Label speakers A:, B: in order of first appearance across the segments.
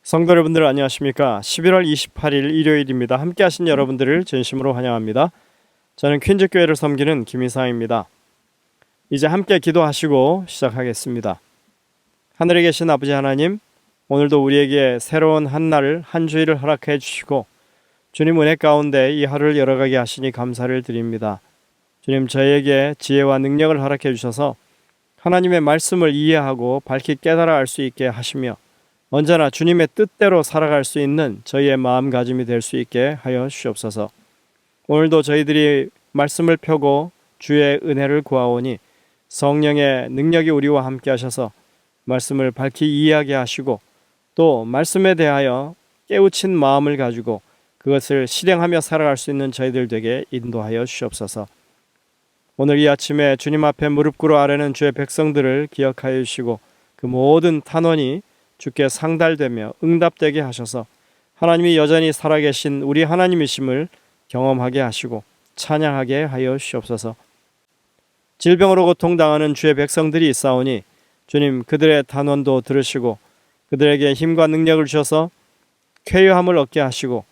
A: 성도 여러분들 안녕하십니까? 11월 28일 일요일입니다. 함께 하신 여러분들을 진심으로 환영합니다. 저는 퀸즈교회를 섬기는 김희상입니다. 이제 함께 기도하시고 시작하겠습니다. 하늘에 계신 아버지 하나님, 오늘도 우리에게 새로운 한 날을, 한 주일을 허락해 주시고 주님 은혜 가운데 이 하루를 열어가게 하시니 감사를 드립니다. 주님, 저희에게 지혜와 능력을 허락해 주셔서 하나님의 말씀을 이해하고 밝히 깨달아 알 수 있게 하시며 언제나 주님의 뜻대로 살아갈 수 있는 저희의 마음가짐이 될 수 있게 하여 주시옵소서. 오늘도 저희들이 말씀을 펴고 주의 은혜를 구하오니 성령의 능력이 우리와 함께 하셔서 말씀을 밝히 이해하게 하시고 또 말씀에 대하여 깨우친 마음을 가지고 그것을 실행하며 살아갈 수 있는 저희들 되게 인도하여 주시옵소서. 오늘 이 아침에 주님 앞에 무릎 꿇어 아뢰는 주의 백성들을 기억하여 주시고 그 모든 탄원이 주께 상달되며 응답되게 하셔서 하나님이 여전히 살아계신 우리 하나님이심을 경험하게 하시고 찬양하게 하여 주시옵소서. 질병으로 고통당하는 주의 백성들이 있사오니 주님, 그들의 탄원도 들으시고 그들에게 힘과 능력을 주셔서 쾌유함을 얻게 하시고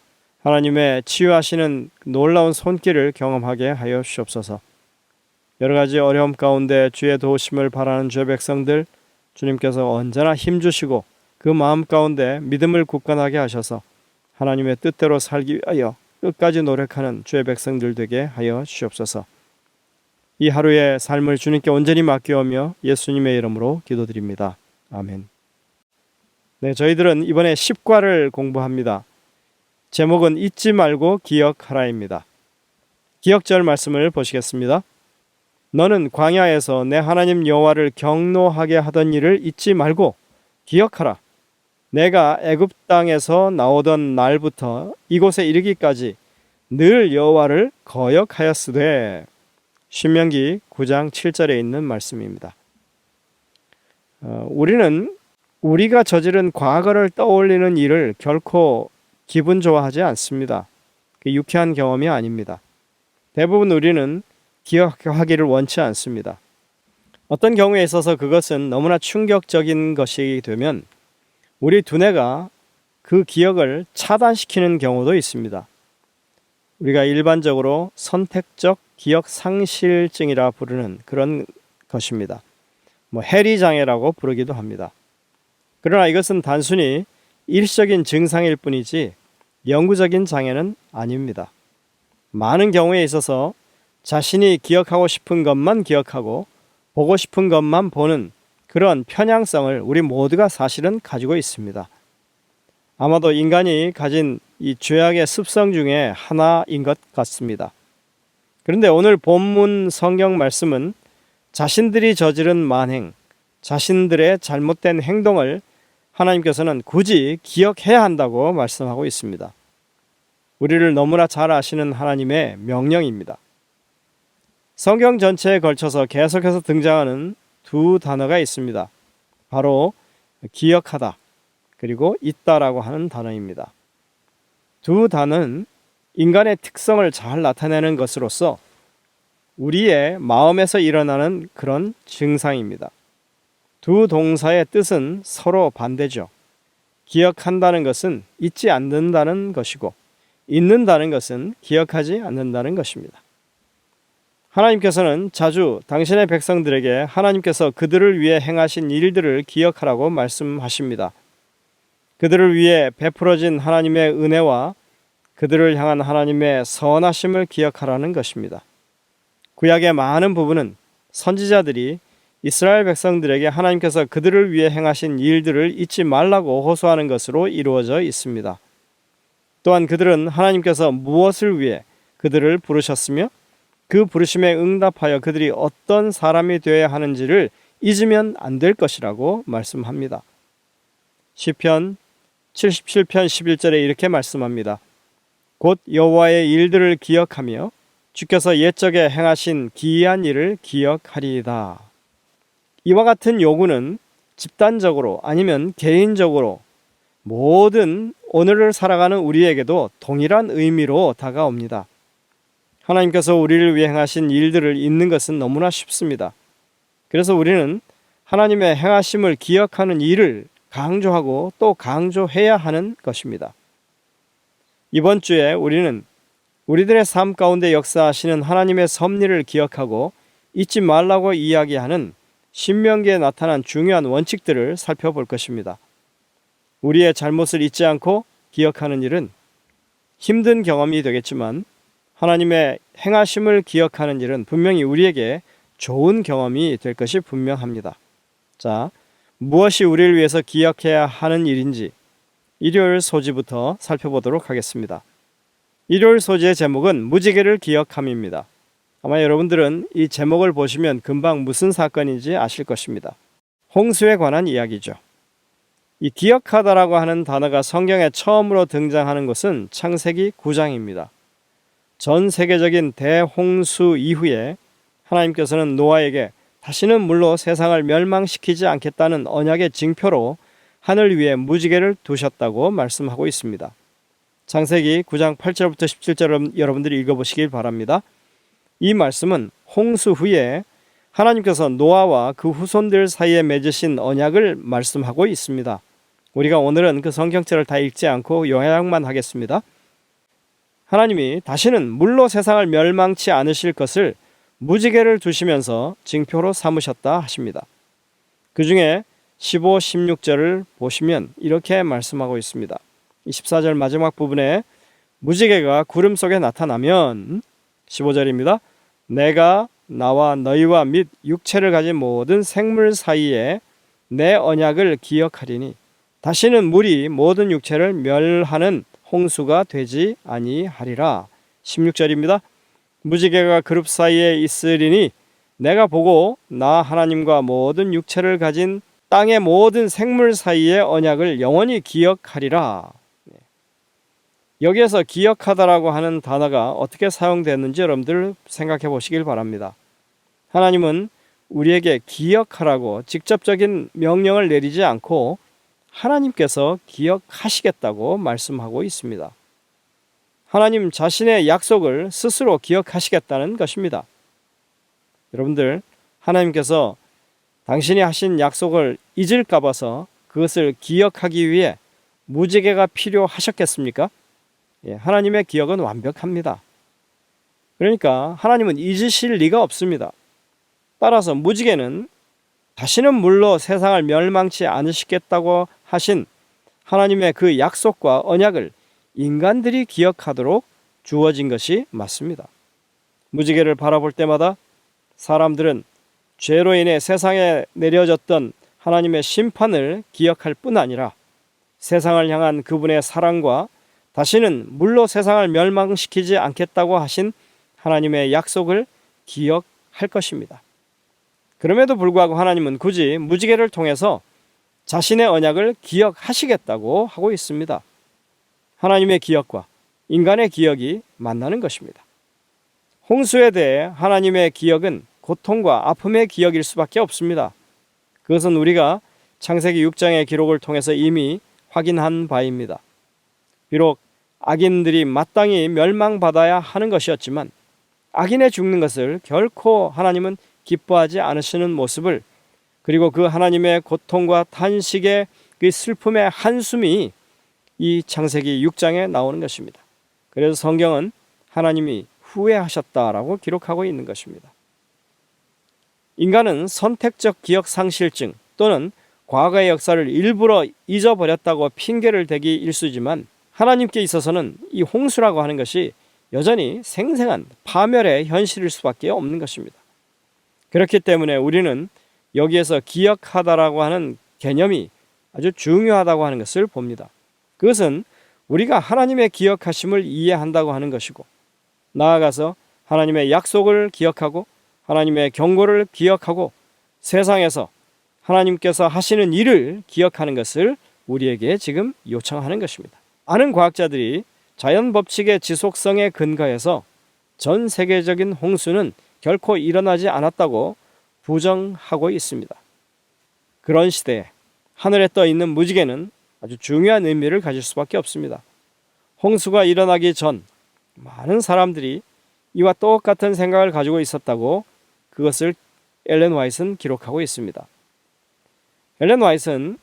A: 하나님의 치유하시는 놀라운 손길을 경험하게 하여 주시옵소서. 여러 가지 어려움 가운데 주의 도우심을 바라는 주의 백성들, 주님께서 언제나 힘주시고 그 마음 가운데 믿음을 굳건하게 하셔서 하나님의 뜻대로 살기 위하여 끝까지 노력하는 주의 백성들 되게 하여 주시옵소서. 이 하루의 삶을 주님께 온전히 맡겨오며 예수님의 이름으로 기도드립니다. 아멘. 네, 저희들은 이번에 10과를 공부합니다. 제목은 잊지 말고 기억하라입니다. 기억절 말씀을 보시겠습니다. 너는 광야에서 내 하나님 여호와를 경노하게 하던 일을 잊지 말고 기억하라. 내가 애굽 땅에서 나오던 날부터 이곳에 이르기까지 늘 여호와를 거역하였으되. 신명기 9장 7절에 있는 말씀입니다. 우리는 우리가 저지른 과거를 떠올리는 일을 결코 기분 좋아하지 않습니다. 유쾌한 경험이 아닙니다. 대부분 우리는 기억하기를 원치 않습니다. 어떤 경우에 있어서 그것은 너무나 충격적인 것이 되면 우리 두뇌가 그 기억을 차단시키는 경우도 있습니다. 우리가 일반적으로 선택적 기억 상실증이라 부르는 그런 것입니다. 해리 장애라고 부르기도 합니다. 그러나 이것은 단순히 일시적인 증상일 뿐이지 영구적인 장애는 아닙니다. 많은 경우에 있어서 자신이 기억하고 싶은 것만 기억하고 보고 싶은 것만 보는 그런 편향성을 우리 모두가 사실은 가지고 있습니다. 아마도 인간이 가진 이 죄악의 습성 중에 하나인 것 같습니다. 그런데 오늘 본문 성경 말씀은 자신들이 저지른 만행, 자신들의 잘못된 행동을 하나님께서는 굳이 기억해야 한다고 말씀하고 있습니다. 우리를 너무나 잘 아시는 하나님의 명령입니다. 성경 전체에 걸쳐서 계속해서 등장하는 두 단어가 있습니다. 바로 기억하다 그리고 잊다라고 하는 단어입니다. 두 단어는 인간의 특성을 잘 나타내는 것으로서 우리의 마음에서 일어나는 그런 증상입니다. 두 동사의 뜻은 서로 반대죠. 기억한다는 것은 잊지 않는다는 것이고 잊는다는 것은 기억하지 않는다는 것입니다. 하나님께서는 자주 당신의 백성들에게 하나님께서 그들을 위해 행하신 일들을 기억하라고 말씀하십니다. 그들을 위해 베풀어진 하나님의 은혜와 그들을 향한 하나님의 선하심을 기억하라는 것입니다. 구약의 많은 부분은 선지자들이 이스라엘 백성들에게 하나님께서 그들을 위해 행하신 일들을 잊지 말라고 호소하는 것으로 이루어져 있습니다. 또한 그들은 하나님께서 무엇을 위해 그들을 부르셨으며 그 부르심에 응답하여 그들이 어떤 사람이 되어야 하는지를 잊으면 안 될 것이라고 말씀합니다. 시편 77편 11절에 이렇게 말씀합니다. 곧 여호와의 일들을 기억하며 주께서 옛적에 행하신 기이한 일을 기억하리이다. 이와 같은 요구는 집단적으로 아니면 개인적으로 모든 오늘을 살아가는 우리에게도 동일한 의미로 다가옵니다. 하나님께서 우리를 위해 행하신 일들을 잊는 것은 너무나 쉽습니다. 그래서 우리는 하나님의 행하심을 기억하는 일을 강조하고 또 강조해야 하는 것입니다. 이번 주에 우리는 우리들의 삶 가운데 역사하시는 하나님의 섭리를 기억하고 잊지 말라고 이야기하는 신명기에 나타난 중요한 원칙들을 살펴볼 것입니다. 우리의 잘못을 잊지 않고 기억하는 일은 힘든 경험이 되겠지만 하나님의 행하심을 기억하는 일은 분명히 우리에게 좋은 경험이 될 것이 분명합니다. 자, 무엇이 우리를 위해서 기억해야 하는 일인지 일요일 소지부터 살펴보도록 하겠습니다. 일요일 소지의 제목은 무지개를 기억함입니다. 아마 여러분들은 이 제목을 보시면 금방 무슨 사건인지 아실 것입니다. 홍수에 관한 이야기죠. 이 기억하다라고 하는 단어가 성경에 처음으로 등장하는 것은 창세기 9장입니다. 전 세계적인 대홍수 이후에 하나님께서는 노아에게 다시는 물로 세상을 멸망시키지 않겠다는 언약의 징표로 하늘 위에 무지개를 두셨다고 말씀하고 있습니다. 창세기 9장 8절부터 17절 여러분들이 읽어보시길 바랍니다. 이 말씀은 홍수 후에 하나님께서 노아와 그 후손들 사이에 맺으신 언약을 말씀하고 있습니다. 우리가 오늘은 그 성경책을 다 읽지 않고 요약만 하겠습니다. 하나님이 다시는 물로 세상을 멸망치 않으실 것을 무지개를 두시면서 징표로 삼으셨다 하십니다. 그 중에 15, 16절을 보시면 이렇게 말씀하고 있습니다. 24절 마지막 부분에 무지개가 구름 속에 나타나면 15절입니다. 내가 나와 너희와 및 육체를 가진 모든 생물 사이에 내 언약을 기억하리니 다시는 물이 모든 육체를 멸하는 홍수가 되지 아니하리라. 16절입니다. 무지개가 그룹 사이에 있으리니 내가 보고 나 하나님과 모든 육체를 가진 땅의 모든 생물 사이의 언약을 영원히 기억하리라. 여기에서 기억하다라고 하는 단어가 어떻게 사용되었는지 여러분들 생각해 보시길 바랍니다. 하나님은 우리에게 기억하라고 직접적인 명령을 내리지 않고 하나님께서 기억하시겠다고 말씀하고 있습니다. 하나님 자신의 약속을 스스로 기억하시겠다는 것입니다. 여러분들, 하나님께서 당신이 하신 약속을 잊을까 봐서 그것을 기억하기 위해 무지개가 필요하셨겠습니까? 하나님의 기억은 완벽합니다. 그러니까 하나님은 잊으실 리가 없습니다. 따라서 무지개는 다시는 물로 세상을 멸망치 않으시겠다고 하신 하나님의 그 약속과 언약을 인간들이 기억하도록 주어진 것이 맞습니다. 무지개를 바라볼 때마다 사람들은 죄로 인해 세상에 내려졌던 하나님의 심판을 기억할 뿐 아니라 세상을 향한 그분의 사랑과 다시는 물로 세상을 멸망시키지 않겠다고 하신 하나님의 약속을 기억할 것입니다. 그럼에도 불구하고 하나님은 굳이 무지개를 통해서 자신의 언약을 기억하시겠다고 하고 있습니다. 하나님의 기억과 인간의 기억이 만나는 것입니다. 홍수에 대해 하나님의 기억은 고통과 아픔의 기억일 수밖에 없습니다. 그것은 우리가 창세기 6장의 기록을 통해서 이미 확인한 바입니다. 비록 악인들이 마땅히 멸망받아야 하는 것이었지만 악인의 죽는 것을 결코 하나님은 기뻐하지 않으시는 모습을, 그리고 그 하나님의 고통과 탄식의 그 슬픔의 한숨이 이 창세기 6장에 나오는 것입니다. 그래서 성경은 하나님이 후회하셨다라고 기록하고 있는 것입니다. 인간은 선택적 기억 상실증 또는 과거의 역사를 일부러 잊어버렸다고 핑계를 대기 일쑤지만 하나님께 있어서는 이 홍수라고 하는 것이 여전히 생생한 파멸의 현실일 수밖에 없는 것입니다. 그렇기 때문에 우리는 여기에서 기억하다라고 하는 개념이 아주 중요하다고 하는 것을 봅니다. 그것은 우리가 하나님의 기억하심을 이해한다고 하는 것이고, 나아가서 하나님의 약속을 기억하고 하나님의 경고를 기억하고 세상에서 하나님께서 하시는 일을 기억하는 것을 우리에게 지금 요청하는 것입니다. 많은 과학자들이 자연 법칙의 지속성에 근거해서 전 세계적인 홍수는 결코 일어나지 않았다고 부정하고 있습니다. 그런 시대에 하늘에 떠 있는 무지개는 아주 중요한 의미를 가질 수밖에 없습니다. 홍수가 일어나기 전 많은 사람들이 이와 똑같은 생각을 가지고 있었다고 그것을 엘렌 화이트는 기록하고 있습니다. 엘렌 화이트는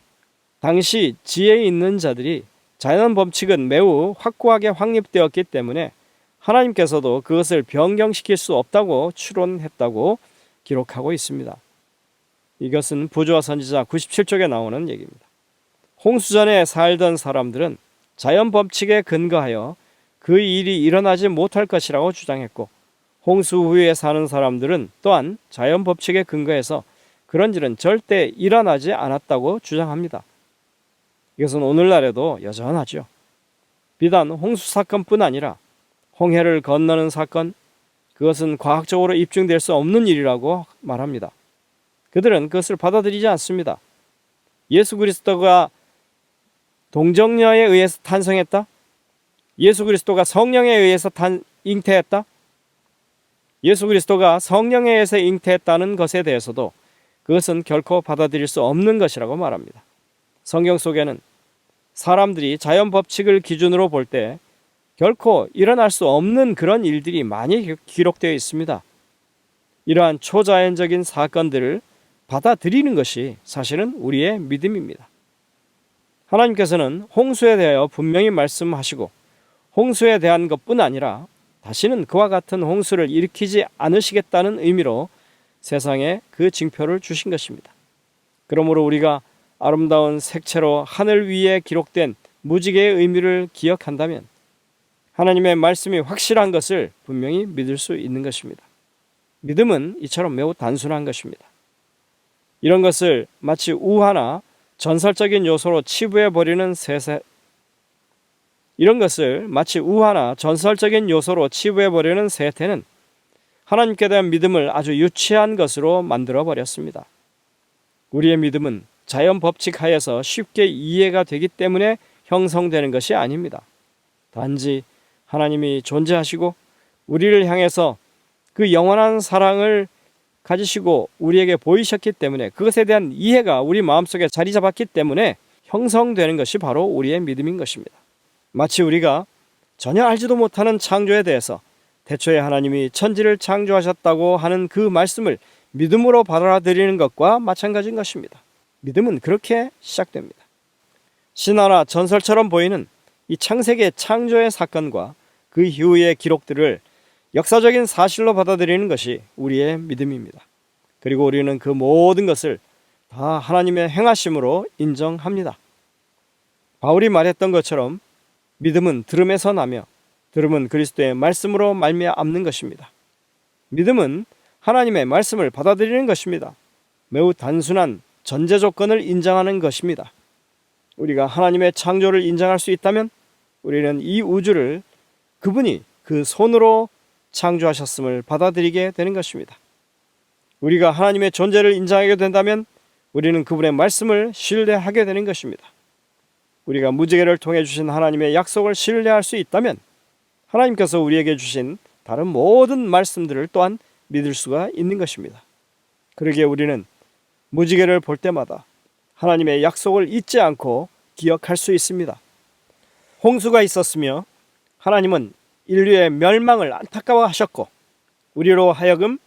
A: 당시 지혜 있는 자들이 자연 법칙은 매우 확고하게 확립되었기 때문에 하나님께서도 그것을 변경시킬 수 없다고 추론했다고 기록하고 있습니다. 이것은 부조와 선지자 97쪽에 나오는 얘기입니다. 홍수전에 살던 사람들은 자연 법칙에 근거하여 그 일이 일어나지 못할 것이라고 주장했고, 홍수 후에 사는 사람들은 또한 자연 법칙에 근거해서 그런 일은 절대 일어나지 않았다고 주장합니다. 이것은 오늘날에도 여전하죠. 비단 홍수 사건뿐 아니라 홍해를 건너는 사건, 그것은 과학적으로 입증될 수 없는 일이라고 말합니다. 그들은 그것을 받아들이지 않습니다. 예수 그리스도가 동정녀에 의해서 탄생했다? 예수 그리스도가 성령에 의해서 잉태했다? 예수 그리스도가 성령에 의해서 잉태했다는 것에 대해서도 그것은 결코 받아들일 수 없는 것이라고 말합니다. 성경 속에는 사람들이 자연 법칙을 기준으로 볼 때 결코 일어날 수 없는 그런 일들이 많이 기록되어 있습니다. 이러한 초자연적인 사건들을 받아들이는 것이 사실은 우리의 믿음입니다. 하나님께서는 홍수에 대하여 분명히 말씀하시고 홍수에 대한 것뿐 아니라 다시는 그와 같은 홍수를 일으키지 않으시겠다는 의미로 세상에 그 징표를 주신 것입니다. 그러므로 우리가 아름다운 색채로 하늘 위에 기록된 무지개의 의미를 기억한다면 하나님의 말씀이 확실한 것을 분명히 믿을 수 있는 것입니다. 믿음은 이처럼 매우 단순한 것입니다. 이런 것을 마치 우화나 전설적인 요소로 치부해버리는 세태는 하나님께 대한 믿음을 아주 유치한 것으로 만들어버렸습니다. 우리의 믿음은 자연 법칙 하에서 쉽게 이해가 되기 때문에 형성되는 것이 아닙니다. 단지 하나님이 존재하시고 우리를 향해서 그 영원한 사랑을 가지시고 우리에게 보이셨기 때문에 그것에 대한 이해가 우리 마음속에 자리 잡았기 때문에 형성되는 것이 바로 우리의 믿음인 것입니다. 마치 우리가 전혀 알지도 못하는 창조에 대해서 태초에 하나님이 천지를 창조하셨다고 하는 그 말씀을 믿음으로 받아들이는 것과 마찬가지인 것입니다. 믿음은 그렇게 시작됩니다. 신화나 전설처럼 보이는 이 창세기의 창조의 사건과 그 이후의 기록들을 역사적인 사실로 받아들이는 것이 우리의 믿음입니다. 그리고 우리는 그 모든 것을 다 하나님의 행하심으로 인정합니다. 바울이 말했던 것처럼 믿음은 들음에서 나며 들음은 그리스도의 말씀으로 말미암는 것입니다. 믿음은 하나님의 말씀을 받아들이는 것입니다. 매우 단순한 전제 조건을 인정하는 것입니다. 우리가 하나님의 창조를 인정할 수 있다면 우리는 이 우주를 그분이 그 손으로 창조하셨음을 받아들이게 되는 것입니다. 우리가 하나님의 존재를 인정하게 된다면 우리는 그분의 말씀을 신뢰하게 되는 것입니다. 우리가 무지개를 통해 주신 하나님의 약속을 신뢰할 수 있다면 하나님께서 우리에게 주신 다른 모든 말씀들을 또한 믿을 수가 있는 것입니다. 그러기에 우리는 무지개를 볼 때마다 하나님의 약속을 잊지 않고 기억할 수 있습니다. 홍수가 있었으며 하나님은 인류의 멸망을 안타까워하셨고 우리로 하여금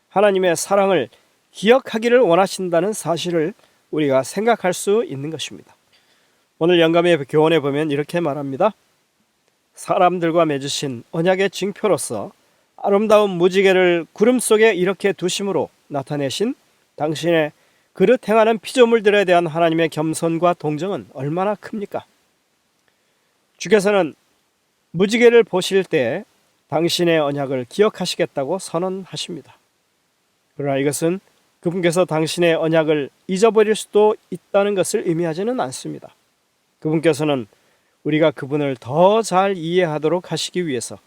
A: 하나님의 사랑을 기억하기를 원하신다는 사실을 우리가 생각할 수 있는 것입니다. 오늘 영감의 교훈에 보면 이렇게 말합니다. 사람들과 맺으신 언약의 징표로서 아름다운 무지개를 구름 속에 이렇게 두심으로 나타내신 당신의 그릇 행하는 피조물들에 대한 하나님의 겸손과 동정은 얼마나 큽니까? 주께서는 무지개를 보실 때 당신의 언약을 기억하시겠다고 선언하십니다. 그러나 이것은 그분께서 당신의 언약을 잊어버릴 수도 있다는 것을 의미하지는 않습니다. 그분께서는 우리가 그분을 더 잘 이해하도록 하시기 위해서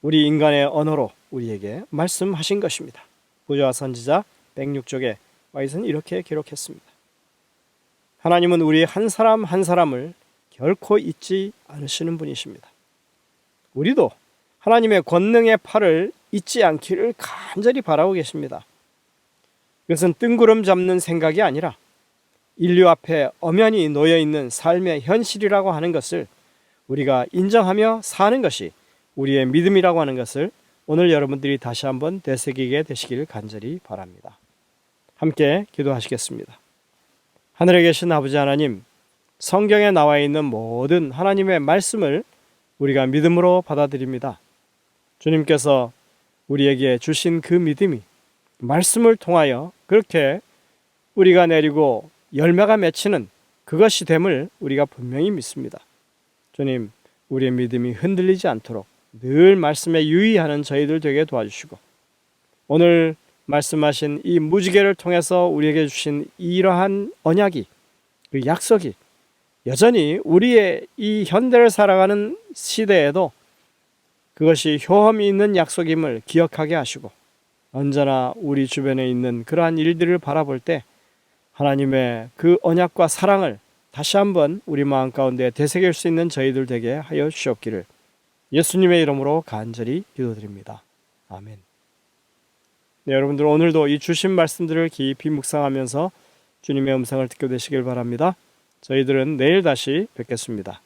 A: 우리 인간의 언어로 우리에게 말씀하신 것입니다. 부조와 선지자 106쪽에 와이스는 이렇게 기록했습니다. 하나님은 우리 한 사람 한 사람을 결코 잊지 않으시는 분이십니다. 우리도 하나님의 권능의 팔을 잊지 않기를 간절히 바라고 계십니다. 이것은 뜬구름 잡는 생각이 아니라 인류 앞에 엄연히 놓여있는 삶의 현실이라고 하는 것을 우리가 인정하며 사는 것이 우리의 믿음이라고 하는 것을 오늘 여러분들이 다시 한번 되새기게 되시기를 간절히 바랍니다. 함께 기도하시겠습니다. 하늘에 계신 아버지 하나님, 성경에 나와 있는 모든 하나님의 말씀을 우리가 믿음으로 받아들입니다. 주님께서 우리에게 주신 그 믿음이 말씀을 통하여 그렇게 우리가 내리고 열매가 맺히는 그것이 됨을 우리가 분명히 믿습니다. 주님, 우리의 믿음이 흔들리지 않도록 늘 말씀에 유의하는 저희들 되게 도와주시고, 오늘 말씀하신 이 무지개를 통해서 우리에게 주신 이러한 언약이, 그 약속이 여전히 우리의 이 현대를 살아가는 시대에도 그것이 효험이 있는 약속임을 기억하게 하시고, 언제나 우리 주변에 있는 그러한 일들을 바라볼 때 하나님의 그 언약과 사랑을 다시 한번 우리 마음 가운데 되새길 수 있는 저희들 되게 하여 주시옵기를 예수님의 이름으로 간절히 기도드립니다. 아멘. 네, 여러분들 오늘도 이 주신 말씀들을 깊이 묵상하면서 주님의 음성을 듣게 되시길 바랍니다. 저희들은 내일 다시 뵙겠습니다.